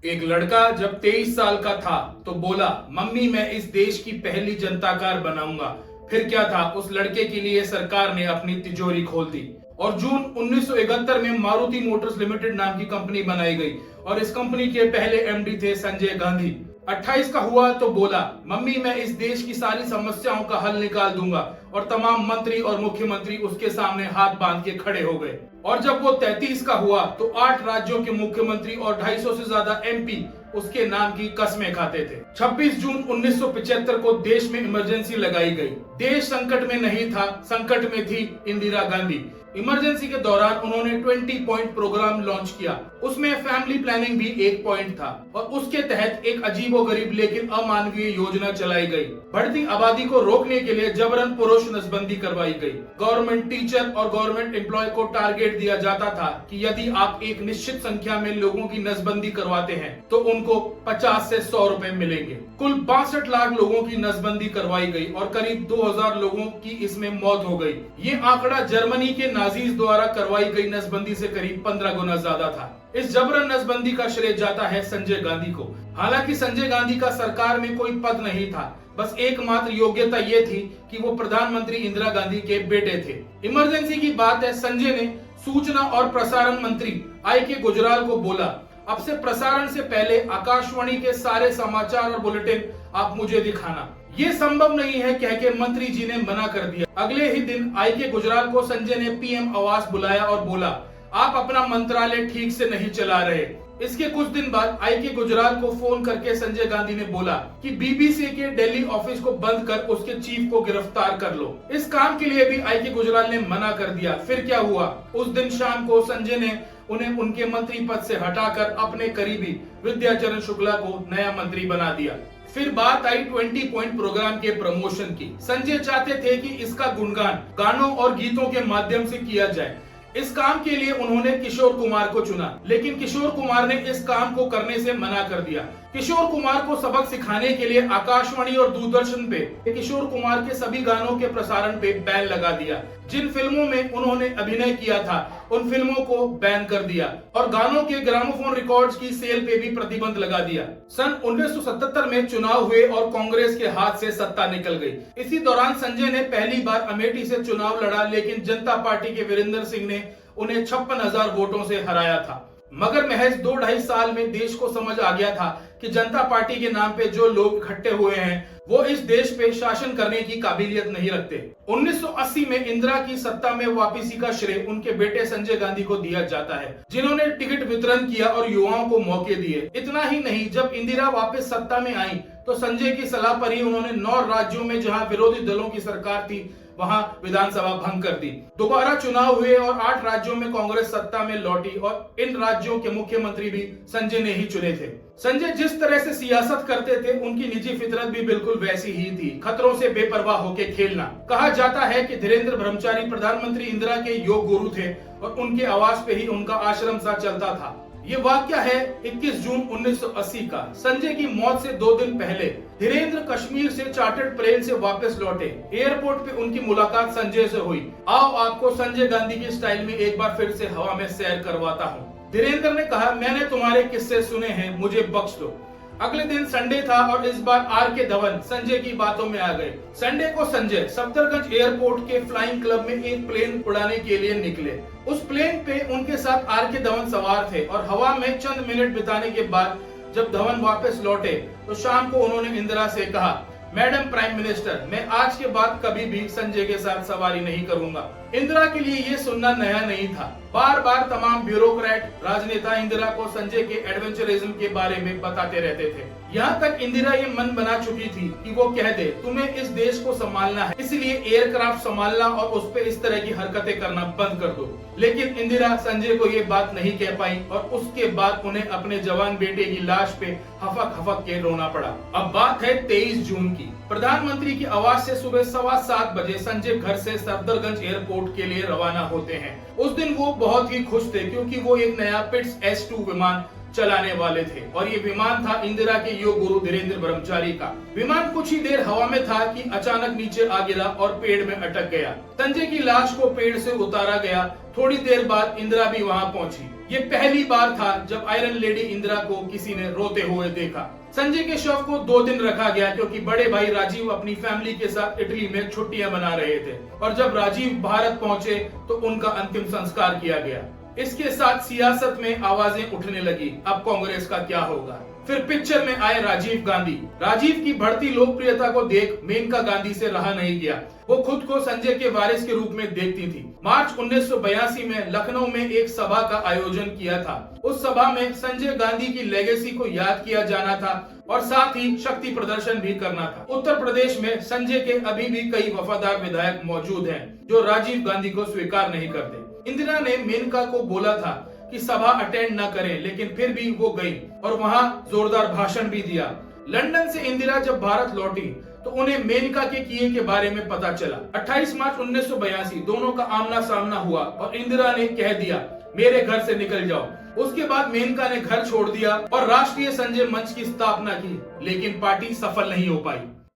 एक लड़का जब 23 साल का था तो बोला, मम्मी मैं इस देश की पहली जनता कार बनाऊंगा। फिर क्या था, उस लड़के के लिए सरकार ने अपनी तिजोरी खोल दी और जून 1971 में मारुति मोटर्स लिमिटेड नाम की कंपनी बनाई गई और इस कंपनी के पहले एमडी थे संजय गांधी। 28 का हुआ तो बोला, मम्मी मैं इस देश की सारी समस्याओं का हल निकाल दूंगा और तमाम मंत्री और मुख्यमंत्री उसके सामने हाथ बांध के खड़े हो गए। और जब वो 33 का हुआ तो 8 राज्यों के मुख्यमंत्री और 250 से ज्यादा एमपी उसके नाम की कसमें खाते थे। 26 जून 1975 को देश में इमरजेंसी लगाई गई। देश संकट में नहीं था, संकट में थी इंदिरा गांधी। इमरजेंसी के दौरान उन्होंने 20 पॉइंट प्रोग्राम लॉन्च किया। उसमें फैमिली प्लानिंग भी एक पॉइंट था और उसके तहत एक अजीबोगरीब लेकिन अमानवीय योजना चलाई गई। बढ़ती आबादी को रोकने के लिए जबरन पुरुष नसबंदी करवाई गई। गवर्नमेंट टीचर और गवर्नमेंट एम्प्लॉय को टारगेट दिया जाता था कि यदि आप एक निश्चित संख्या में लोगों की नसबंदी करवाते हैं तो उनको 50 से 100 रुपए मिलेंगे। कुल 62 लाख लोगों की नसबंदी करवाई गई और करीब 2000 लोगों की इसमें मौत हो गई। ये आंकड़ा जर्मनी के नाजीज द्वारा करवाई गई नसबंदी से करीब 15 गुना ज्यादा था। इस जबरन नसबंदी का श्रेय जाता है संजय गांधी को। हालांकि संजय गांधी का सरकार में कोई पद नहीं था, बस एकमात्र योग्यता ये थी कि वो प्रधानमंत्री इंदिरा गांधी के बेटे थे। इमरजेंसी की बात है, संजय ने सूचना और प्रसारण मंत्री आई.के. गुजराल को बोला, अब से प्रसारण से पहले आकाशवाणी के सारे समाचार और बुलेटिन आप मुझे दिखाना। ये संभव नहीं है कह के मंत्री जी ने मना कर दिया। अगले ही दिन आई.के. गुजराल को संजय ने पीएम आवास बुलाया और बोला, आप अपना मंत्रालय ठीक से नहीं चला रहे। इसके कुछ दिन बाद आई.के. गुजराल को फोन करके संजय गांधी ने बोला कि बीबीसी के दिल्ली ऑफिस को बंद कर उसके चीफ को गिरफ्तार कर लो। इस काम के लिए भी आई.के. गुजराल ने मना कर दिया। फिर क्या हुआ, उस दिन शाम को संजय ने उन्हें उनके मंत्री पद से हटाकर अपने करीबी विद्याचरण शुक्ला को नया मंत्री बना दिया। फिर बात आई 20 पॉइंट प्रोग्राम के प्रमोशन की। संजय चाहते थे कि इसका गुणगान गानों और गीतों के माध्यम से किया जाए। इस काम के लिए उन्होंने किशोर कुमार को चुना, लेकिन किशोर कुमार ने इस काम को करने से मना कर दिया। किशोर कुमार को सबक सिखाने के लिए आकाशवाणी और दूरदर्शन पे किशोर कुमार के सभी गानों के प्रसारण पे बैन लगा दिया। जिन फिल्मों में उन्होंने अभिनय किया था उन फिल्मों को बैन कर दिया और गानों के ग्रामोफोन रिकॉर्ड्स की सेल पे भी प्रतिबंध लगा दिया। सन 1977 में चुनाव हुए और कांग्रेस के हाथ से सत्ता निकल गई। इसी दौरान संजय ने पहली बार अमेठी से चुनाव लड़ा, लेकिन जनता पार्टी के वीरेंद्र सिंह ने उन्हें 56,000 वोटों से हराया था। मगर महज 2-2.5 साल में देश को समझ आ गया था कि जनता पार्टी के नाम पे जो लोग इकट्ठे हुए हैं वो इस देश पे शासन करने की काबिलियत नहीं रखते। 1980 में इंदिरा की सत्ता में वापसी का श्रेय उनके बेटे संजय गांधी को दिया जाता है, जिन्होंने टिकट वितरण किया और युवाओं को मौके दिए। इतना ही नहीं, जब इंदिरा वापस सत्ता में आई तो संजय की सलाह पर ही उन्होंने 9 राज्यों में जहां विरोधी दलों की सरकार थी वहां विधानसभा भंग कर दी। दोबारा चुनाव हुए और 8 राज्यों में कांग्रेस सत्ता में लौटी और इन राज्यों के मुख्यमंत्री भी संजय ने ही चुने थे। संजय जिस तरह से सियासत करते थे उनकी निजी फितरत भी बिल्कुल वैसी ही थी, खतरों से बेपरवाह होकर खेलना। कहा जाता है कि धीरेन्द्र ब्रह्मचारी प्रधानमंत्री इंदिरा के योग गुरु थे और उनके आवास पे ही उनका आश्रम सा चलता था। ये वाक्य है 21 जून 1980 का। संजय की मौत से 2 दिन पहले धीरेन्द्र कश्मीर से चार्टर्ड प्लेन से वापस लौटे। एयरपोर्ट पे उनकी मुलाकात संजय से हुई। आओ आपको संजय गांधी की स्टाइल में एक बार फिर से हवा में सैर करवाता हूँ। धीरेन्द्र ने कहा, मैंने तुम्हारे किस्से सुने हैं, मुझे बख्श दो। अगले दिन संडे था और इस बार आर.के. धवन संजय की बातों में आ गए। संडे को संजय सफदरगंज एयरपोर्ट के फ्लाइंग क्लब में एक प्लेन उड़ाने के लिए निकले। उस प्लेन पे उनके साथ आर.के. धवन सवार थे और हवा में चंद मिनट बिताने के बाद जब धवन वापस लौटे तो शाम को उन्होंने इंदिरा से कहा, मैडम प्राइम मिनिस्टर, मैं आज के बाद कभी भी संजय के साथ सवारी नहीं करूंगा। इंदिरा के लिए ये सुनना नया नहीं था। बार बार तमाम ब्यूरोक्रेट राजनेता इंदिरा को संजय के एडवेंचरिज्म के बारे में बताते रहते थे। यहाँ तक इंदिरा ये मन बना चुकी थी कि वो कह दे, तुम्हें इस देश को संभालना है, इसलिए एयरक्राफ्ट संभालना और उस पे इस तरह की हरकतें करना बंद कर दो। लेकिन इंदिरा संजय को ये बात नहीं कह पाई और उसके बाद उन्हें अपने जवान बेटे की लाश पे हफक हफक के रोना पड़ा। अब बात है 23 जून की। प्रधानमंत्री की आवास से सुबह 7:15 बजे संजय घर से सफदरगंज एयरपोर्ट के लिए रवाना होते हैं। उस दिन वो बहुत ही खुश थे क्योंकि वो एक नया पिट्स S2 विमान चलाने वाले थे और ये विमान था इंदिरा के योग गुरु धीरेन्द्र ब्रह्मचारी का। विमान कुछ ही देर हवा में था कि अचानक नीचे आ गिरा और पेड़ में अटक गया। संजय की लाश को पेड़ से उतारा गया। थोड़ी देर बाद इंदिरा भी वहां पहुंची। ये पहली बार था जब आयरन लेडी इंदिरा को किसी ने रोते हुए देखा। संजय के शव को 2 दिन रखा गया क्योंकि बड़े भाई राजीव अपनी फैमिली के साथ इटली में छुट्टियां मना रहे थे और जब राजीव भारत पहुंचे तो उनका अंतिम संस्कार किया गया। इसके साथ सियासत में आवाजें उठने लगी, अब कांग्रेस का क्या होगा। फिर पिक्चर में आए राजीव गांधी। राजीव की बढ़ती लोकप्रियता को देख मेनका गांधी से रहा नहीं गया। वो खुद को संजय के वारिस के रूप में देखती थी। मार्च 1982 में लखनऊ में एक सभा का आयोजन किया था। उस सभा में संजय गांधी की लेगेसी को याद किया जाना था और साथ ही शक्ति प्रदर्शन भी करना था। उत्तर प्रदेश में संजय के अभी भी कई वफादार विधायक मौजूद हैं जो राजीव गांधी को स्वीकार नहीं करते। इंदिरा ने मेनका को बोला था कि सभा अटेंड न करें, लेकिन फिर भी वो गई और वहां जोरदार भाषण भी दिया। लंदन से इंदिरा जब भारत लौटी तो उन्हें मेनका के किए के बारे में पता चला। 28 मार्च 1982 दोनों का आमना सामना हुआ और इंदिरा ने कह दिया, मेरे घर से निकल जाओ। उसके बाद मेनका ने घर छोड़ दिया और राष्ट्रीय संजय मंच की स्थापना की, लेकिन पार्टी सफल नहीं हो पाई।